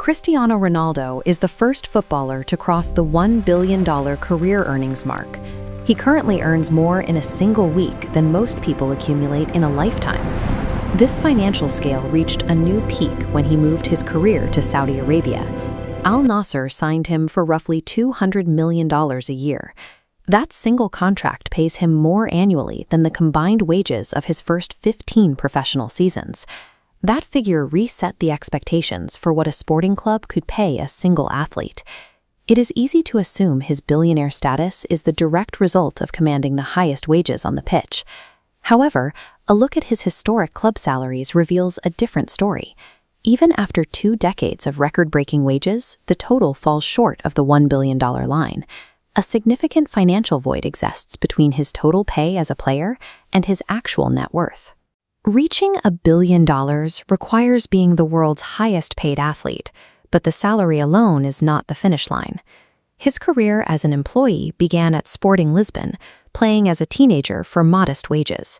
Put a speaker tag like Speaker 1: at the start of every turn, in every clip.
Speaker 1: Cristiano Ronaldo is the first footballer to cross the $1 billion career earnings mark. He currently earns more in a single week than most people accumulate in a lifetime. This financial scale reached a new peak when he moved his career to Saudi Arabia. Al Nassr signed him for roughly $200 million a year. That single contract pays him more annually than the combined wages of his first 15 professional seasons. That figure reset the expectations for what a sporting club could pay a single athlete. It is easy to assume his billionaire status is the direct result of commanding the highest wages on the pitch. However, a look at his historic club salaries reveals a different story. Even after 2 decades of record-breaking wages, the total falls short of the $1 billion line. A significant financial void exists between his total pay as a player and his actual net worth. Reaching $1 billion requires being the world's highest-paid athlete, but the salary alone is not the finish line. His career as an employee began at Sporting Lisbon, playing as a teenager for modest wages.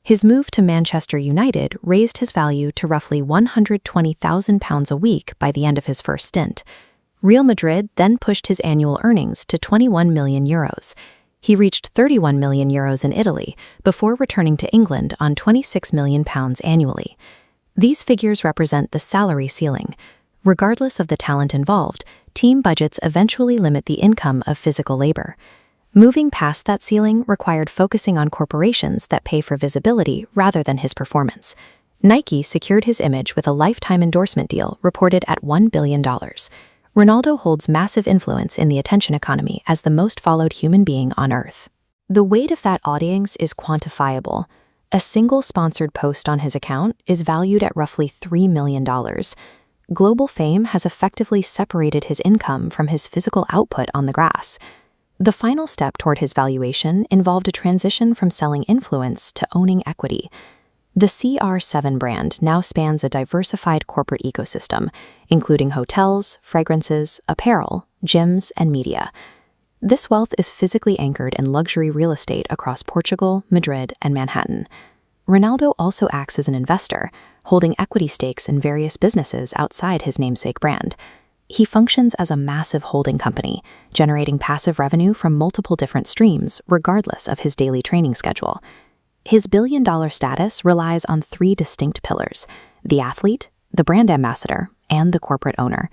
Speaker 1: His move to Manchester United raised his value to roughly £120,000 a week by the end of his first stint. Real Madrid then pushed his annual earnings to €21 million. He reached €31 million in Italy before returning to England on £26 million annually. These figures represent the salary ceiling. Regardless of the talent involved, team budgets eventually limit the income of physical labor. Moving past that ceiling required focusing on corporations that pay for visibility rather than his performance. Nike secured his image with a lifetime endorsement deal reported at $1 billion. Ronaldo holds massive influence in the attention economy as the most followed human being on Earth. The weight of that audience is quantifiable. A single sponsored post on his account is valued at roughly $3 million. Global fame has effectively separated his income from his physical output on the grass. The final step toward his valuation involved a transition from selling influence to owning equity. The CR7 brand now spans a diversified corporate ecosystem, including hotels, fragrances, apparel, gyms, and media. This wealth is physically anchored in luxury real estate across Portugal, Madrid, and Manhattan. Ronaldo also acts as an investor, holding equity stakes in various businesses outside his namesake brand. He functions as a massive holding company, generating passive revenue from multiple different streams regardless of his daily training schedule. His billion-dollar status relies on 3 distinct pillars: the athlete, the brand ambassador, and the corporate owner.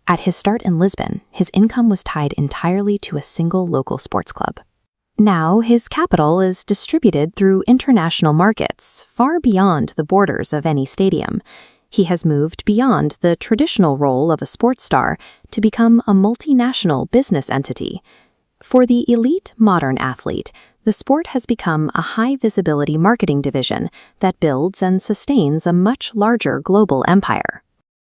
Speaker 1: At his start in Lisbon, his income was tied entirely to a single local sports club. Now, his capital is distributed through international markets, far beyond the borders of any stadium. He has moved beyond the traditional role of a sports star to become a multinational business entity. For the elite modern athlete, the sport has become a high-visibility marketing division that builds and sustains a much larger global empire.